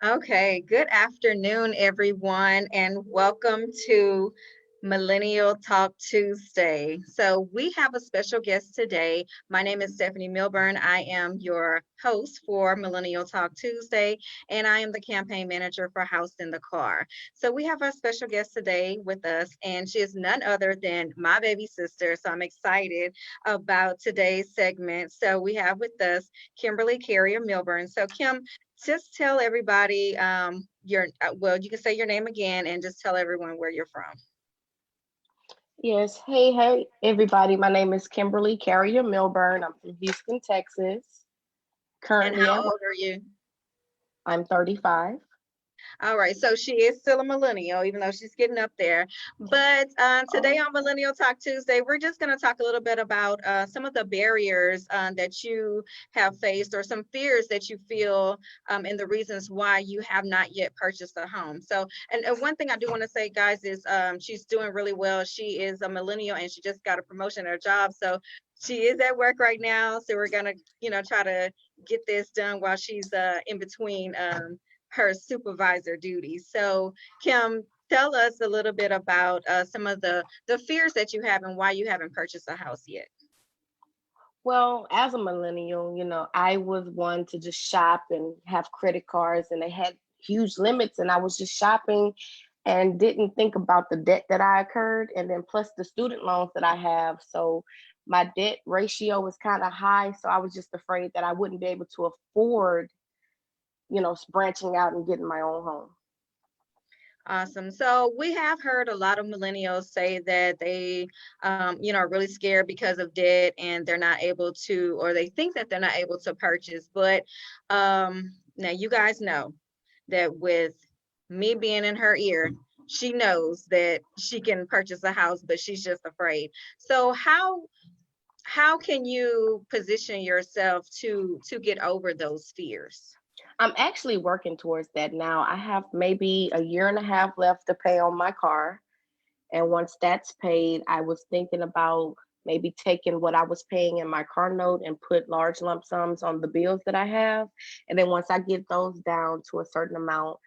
Okay, good afternoon, everyone, and welcome to Millennial Talk Tuesday. So, we have a special guest today. My name is Stephanie Milburn. I am your host for Millennial Talk Tuesday, and I am the campaign manager for House in the Car. So, we have our special guest today with us, and she is none other than my baby sister. So, I'm excited about today's segment. So, we have with us Kimberly Carrier Milburn. So, Kim, just tell everybody well, you can say your name again and just tell everyone where you're from. Yes. Hey, everybody. My name is Kimberly Carrier Milburn. I'm from Houston, Texas. And Currently how at work. old are you? I'm 35. All right, so she is still a millennial, even though she's getting up there. But today Oh, on Millennial Talk Tuesday, we're just going to talk a little bit about some of the barriers that you have faced or some fears that you feel and the reasons why you have not yet purchased a home. So, and one thing I do want to say, guys, is she's doing really well. She is a millennial and she just got a promotion at her job. So, she is at work right now. So, we're going to, try to get this done while she's in between. Her supervisor duties. So, Kim, tell us a little bit about some of the fears that you have and why you haven't purchased a house yet. well, as a millennial, I was one to just shop and have credit cards, and they had huge limits, and I was just shopping and didn't think about the debt that I incurred, and then plus the student loans that I have. So my debt ratio was kind of high. So I was just afraid that I wouldn't be able to afford, branching out and getting my own home. Awesome. So we have heard a lot of millennials say that they, are really scared because of debt and they're not able to, or they think that they're not able to purchase. But now you guys know that with me being in her ear, she knows that she can purchase a house, but she's just afraid. So how can you position yourself to get over those fears? I'm actually working towards that now. I have maybe a year and a half left to pay on my car. And once that's paid, I was thinking about maybe taking what I was paying in my car note and put large lump sums on the bills that I have. And then once I get those down to a certain amount,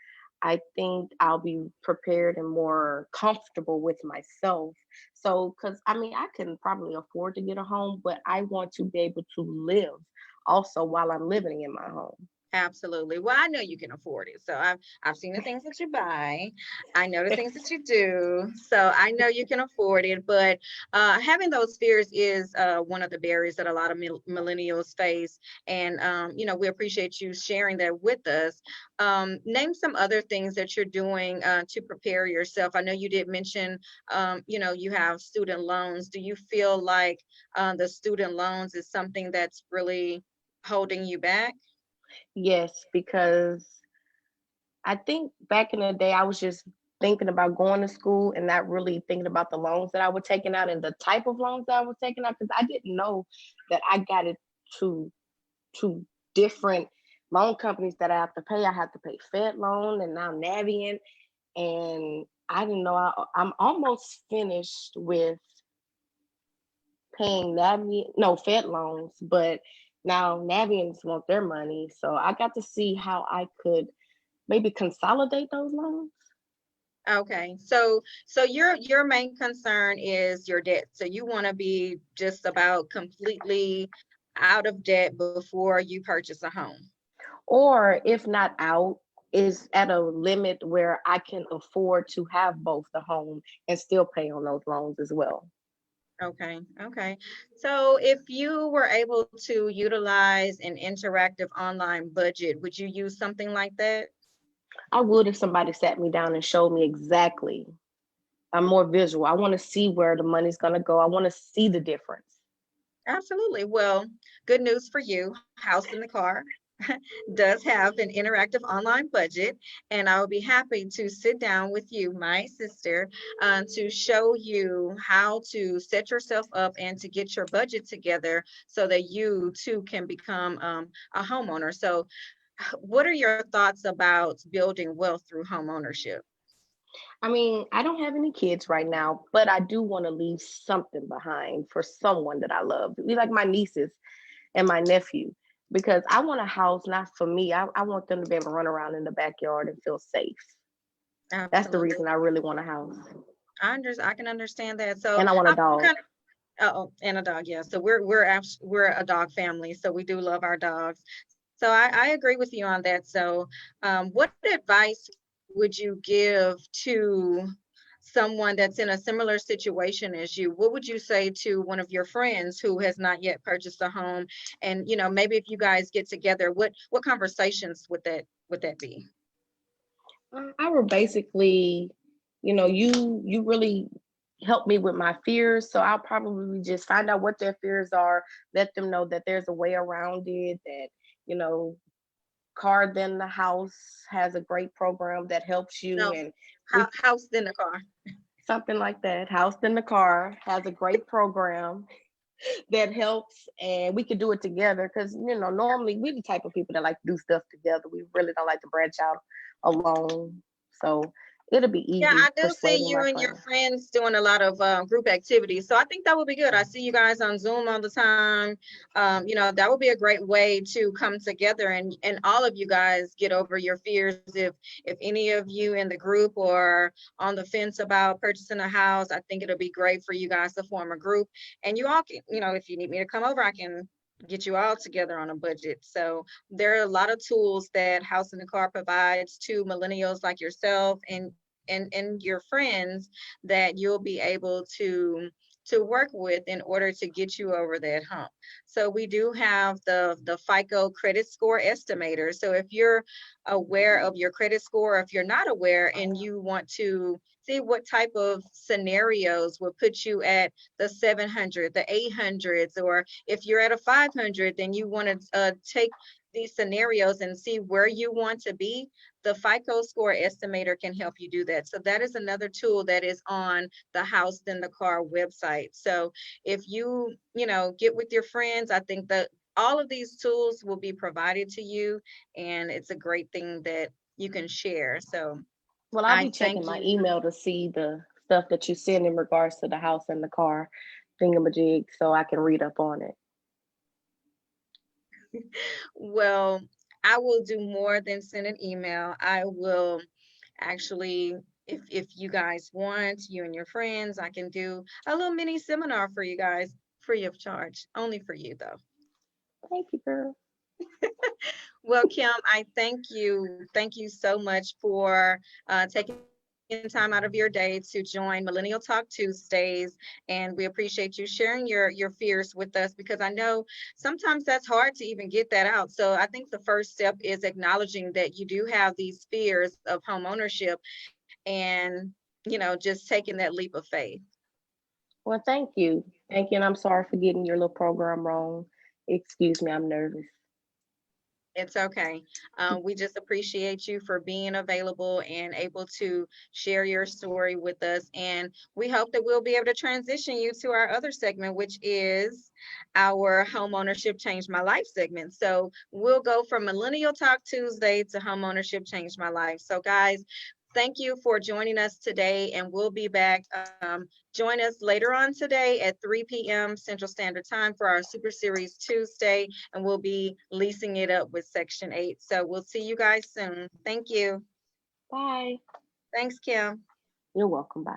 I think I'll be prepared and more comfortable with myself. So, because I mean, I can probably afford to get a home, but I want to be able to live also while I'm living in my home. Absolutely. Well, I know you can afford it. So I've seen the things that you buy. I know the things that you do. So I know you can afford it. But having those fears is one of the barriers that a lot of millennials face. And we appreciate you sharing that with us. Name some other things that you're doing to prepare yourself. I know you did mention, you have student loans. Do you feel like the student loans is something that's really holding you back? Yes, because I think back in the day, I was just thinking about going to school and not really thinking about the loans that I was taking out and the type of loans that I was taking out because I didn't know that I got it to to different loan companies that I have to pay. I have to pay Fed loan and now Navient, and I didn't know I'm almost finished with paying Navient, no Fed loans, but now Navients want their money, so I got to see how I could maybe consolidate those loans. Okay, so your main concern is your debt. So you want to be just about completely out of debt before you purchase a home. Or if not out, is at a limit where I can afford to have both the home and still pay on those loans as well. Okay, okay. So if you were able to utilize an interactive online budget, would you use something like that? I would if somebody sat me down and showed me exactly. I'm more visual. I want to see where the money's going to go. I want to see the difference. Absolutely. Well, good news for you. House in the Car does have an interactive online budget, and I will be happy to sit down with you, my sister, to show you how to set yourself up and to get your budget together so that you too can become a homeowner. So, what are your thoughts about building wealth through home ownership? I mean, I don't have any kids right now, but I do want to leave something behind for someone that I love. Like my nieces and my nephew. because I want a house not for me. I want them to be able to run around in the backyard and feel safe. That's the Absolutely. reason I really want a house. I can understand that. So And I want a I'm dog. kind of oh, and a dog, yeah. So we're a dog family, so we do love our dogs. So I agree with you on that. So what advice would you give to someone that's in a similar situation as you? What would you say to one of your friends who has not yet purchased a home? And maybe if you guys get together, what conversations would that be? I would basically, you really help me with my fears. So I'll probably just find out what their fears are, let them know that there's a way around it, that, you know, Car Than the House has a great program that helps you. No, And we, house in the car. something like that. House in the Car has a great program that helps, and we could do it together because normally we the type of people that like to do stuff together. We really don't like to branch out alone, so it'll be Yeah, easy I do see persuading you my and your friends. friends doing a lot of group activities. So I think that would be good. I see you guys on Zoom all the time. That would be a great way to come together and all of you guys get over your fears. If any of you in the group or on the fence about purchasing a house, I think it'll be great for you guys to form a group. And you all can, if you need me to come over, I can get you all together on a budget. So there are a lot of tools that House in the Car provides to millennials like yourself and your friends that you'll be able to work with in order to get you over that hump. So we do have the FICO credit score estimator. So if you're aware of your credit score, if you're not aware and you want to see what type of scenarios will put you at the 700, the 800s, or if you're at a 500, then you want to take these scenarios and see where you want to be. The FICO score estimator can help you do that. So that is another tool that is on the House in the Car website. So if you get with your friends, I think that all of these tools will be provided to you, and it's a great thing that you can share. So Well, I'll I be checking thank my you. email to see the stuff that you send in regards to the House and the Car thingamajig so I can read up on it. Well, I will do more than send an email. I will actually, if you guys want, you and your friends, I can do a little mini seminar for you guys free of charge, only for you though. Thank you, girl. Well, Kim, I thank you. Thank you so much for taking time out of your day to join Millennial Talk Tuesdays. And we appreciate you sharing your fears with us because I know sometimes that's hard to even get that out. So I think the first step is acknowledging that you do have these fears of home ownership and, just taking that leap of faith. Well, thank you. Thank you. And I'm sorry for getting your little program wrong. Excuse me, I'm nervous. It's okay. We just appreciate you for being available and able to share your story with us. And we hope that we'll be able to transition you to our other segment, which is our Home Ownership Changed My Life segment. So we'll go from Millennial Talk Tuesday to Home Ownership Changed My Life. So, guys, thank you for joining us today, and we'll be back. Join us later on today at 3 p.m. Central Standard Time for our Super Series Tuesday, and we'll be leasing it up with Section 8. So we'll see you guys soon. Thank you. Bye. Thanks, Kim. You're welcome. Bye.